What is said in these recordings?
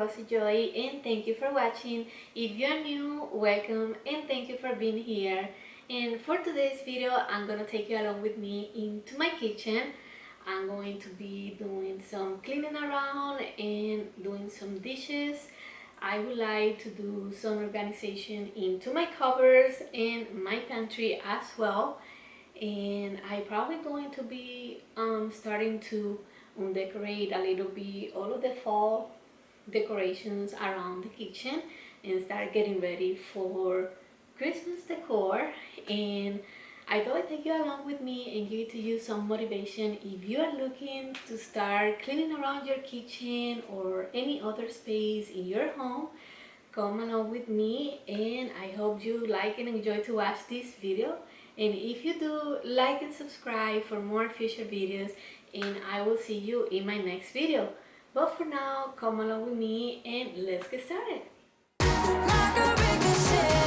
Rosy Joy, and thank you for watching. If you're new, welcome and thank you for being here. And for today's video, I'm gonna take you along with me into my kitchen. I'm going to be doing some cleaning around and doing some dishes. I would like to do some organization into my cupboards and my pantry as well. And I probably going to be starting to decorate a little bit all of the fall decorations around the kitchen and start getting ready for Christmas decor. And I thought I'd take you along with me and give it to you some motivation if you are looking to start cleaning around your kitchen or any other space in your home. Come along with me, and I hope you like and enjoy to watch this video. And if you do, like and subscribe for more future videos, and I will see you in my next video. But for now, come along with me and let's get started. Like a ricochet.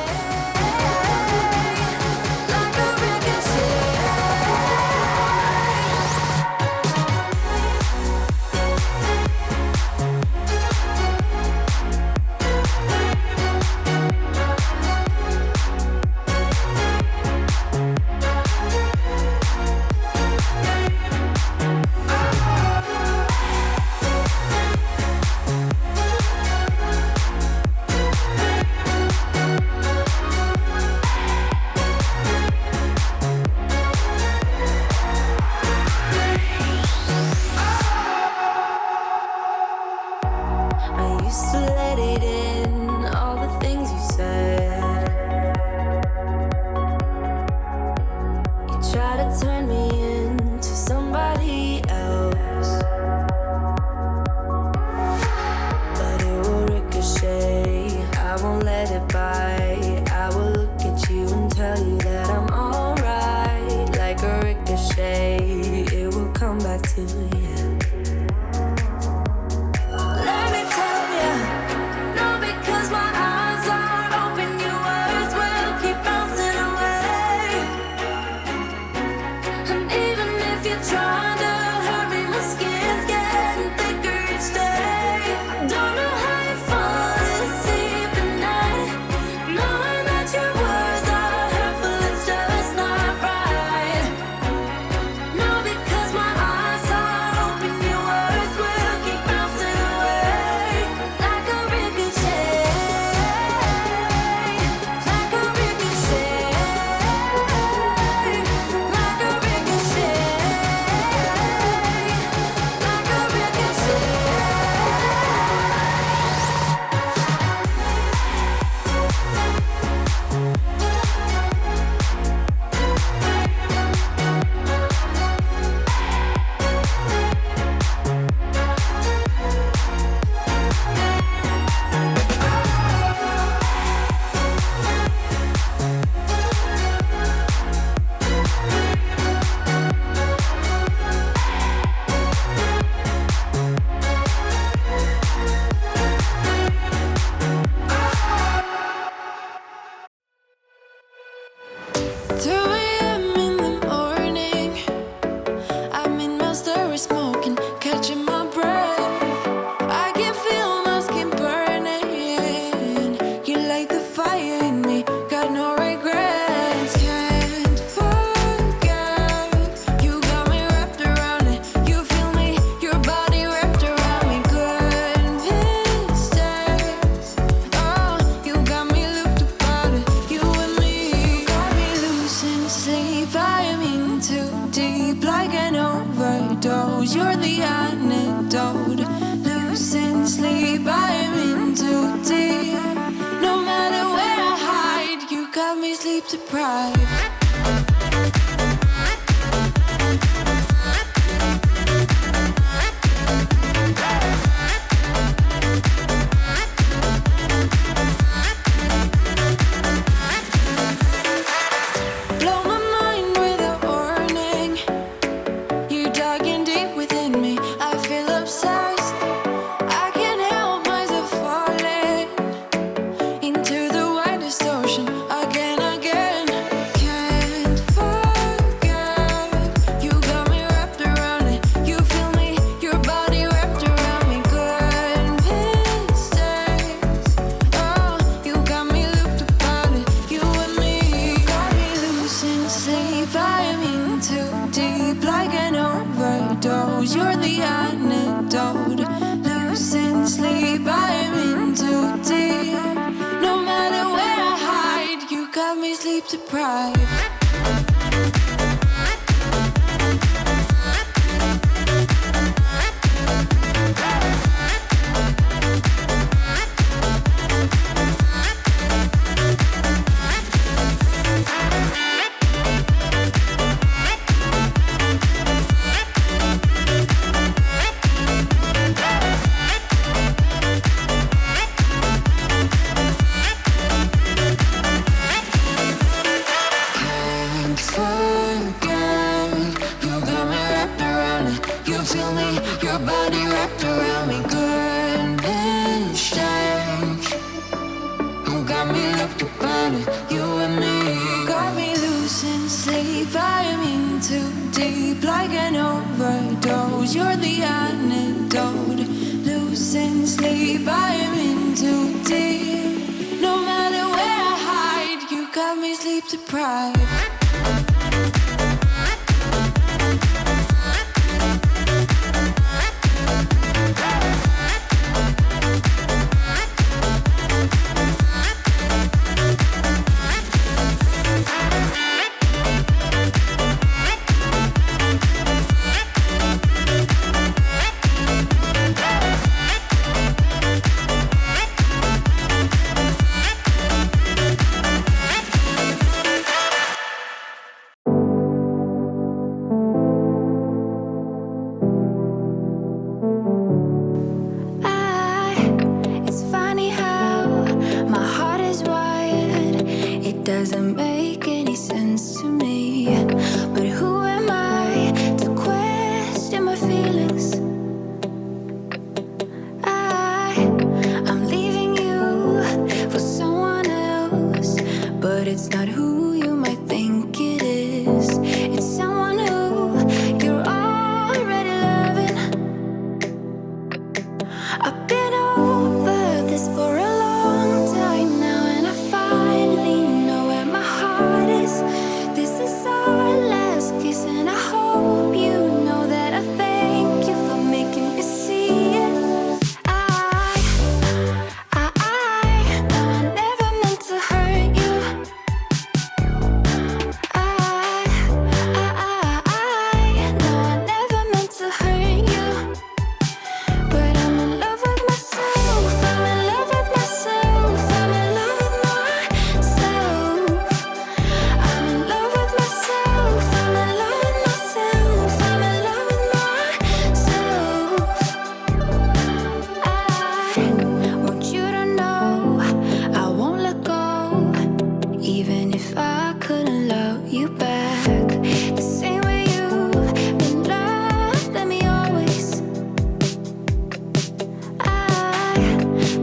You're the antidote. Losing sleep, I'm in too deep. No matter where I hide, you got me sleep deprived. Ocean again, again. Can't sleep deprived. Your body wrapped around me, good and strange. You got me looked upon it, you and me. Got me losing sleep, I'm in too deep, like an overdose. You're the antidote. Losing sleep, I'm in too deep. No matter where I hide, you got me sleep deprived. Doesn't make any sense to me, but who am I to question my feelings? I'm leaving you for someone else, but it's not who you might think it is. It's someone who you're already loving. I've been over this for a long time now, and I finally know where my heart is. This is our last kiss, and I hope you know that I thank you for making me see it. I know I never meant to hurt you. I know I never meant to hurt you. But I'm in love with myself, I'm in love with myself, I'm in love with myself. I'm in love with myself, I'm in love with myself, I'm in love with myself. I want you to know I won't let go, even if I couldn't love you back the same way you've been loving me always.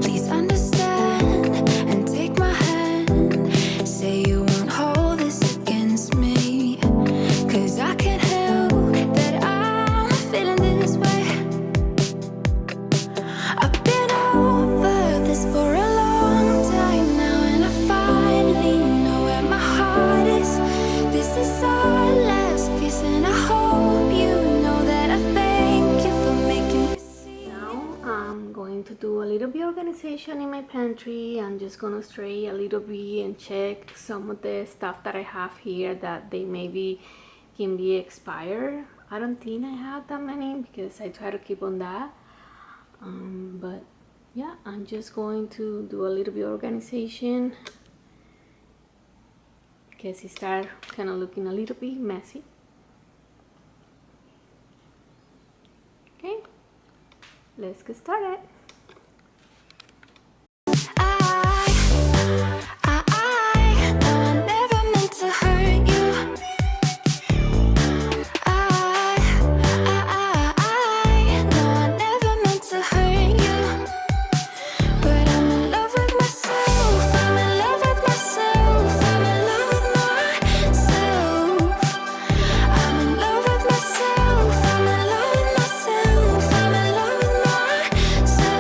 Please understand and take my hand. Say you won't hold this against me, 'cause I can't help that I'm feeling this way. I've been over this for a long time now, and I finally know where my heart is. This is our last kiss, and I hope you know that I thank you for making me see. Now I'm going to do a little bit organization in my pantry. I'm just gonna stray a little bit and check some of the stuff that I have here that they maybe can be expired. I don't think I have that many because I try to keep on that. But yeah, I'm just going to do a little bit organization because it started kind of looking a little bit messy. Okay, let's get started. I know I never meant to hurt you. I know I never meant to hurt you. But I'm in love with myself, I'm in love with myself, I'm in love with myself. I'm in love with myself, I'm in love with myself, I'm in love with myself.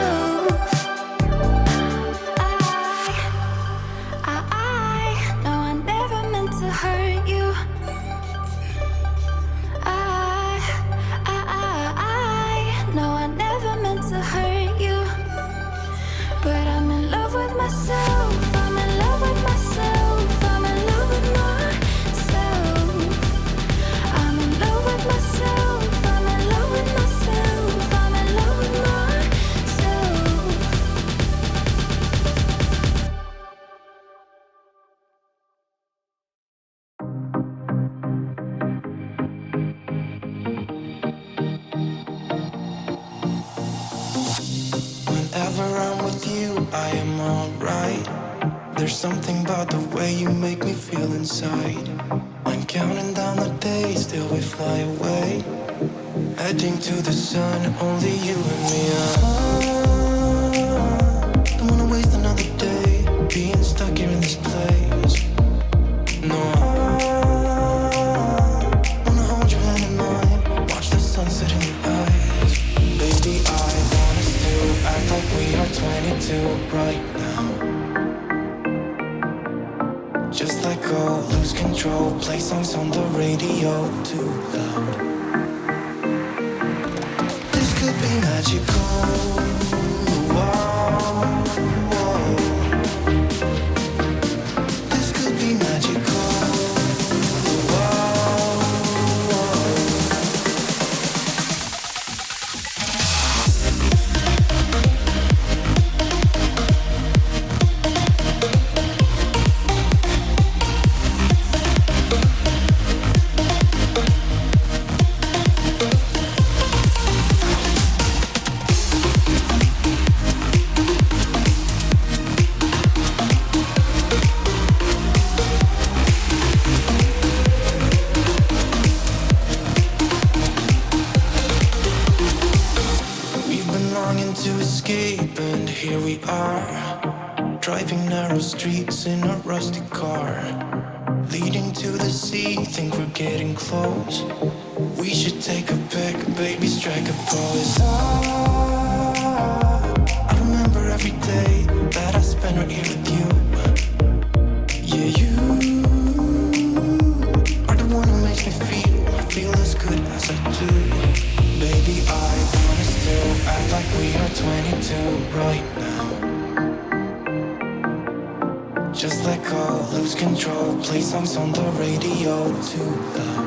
alright. There's something about the way you make me feel inside. I'm counting down the days till we fly away, heading to the sun, only you and me. Don't wanna waste another day being stuck here in this place. No, wanna hold your hand in mine, watch the sunset in your eyes. Baby, I want us to act like we are 22 right now. Just let go, lose control, play songs on the radio too loud. This could be magical. Whoa, whoa. This could be magical. Whoa, whoa. We've been longing to escape, and here we are, driving narrow streets in a rusty car, leading to the sea. Think we're getting close. We should take a pic, baby, strike a pose. I remember every day that I spent right here with you. Yeah, you are the one who makes me feel as good as I do. Baby, I want us to act like we are 22 right now. Just let go, lose control, play songs on the radio too loud.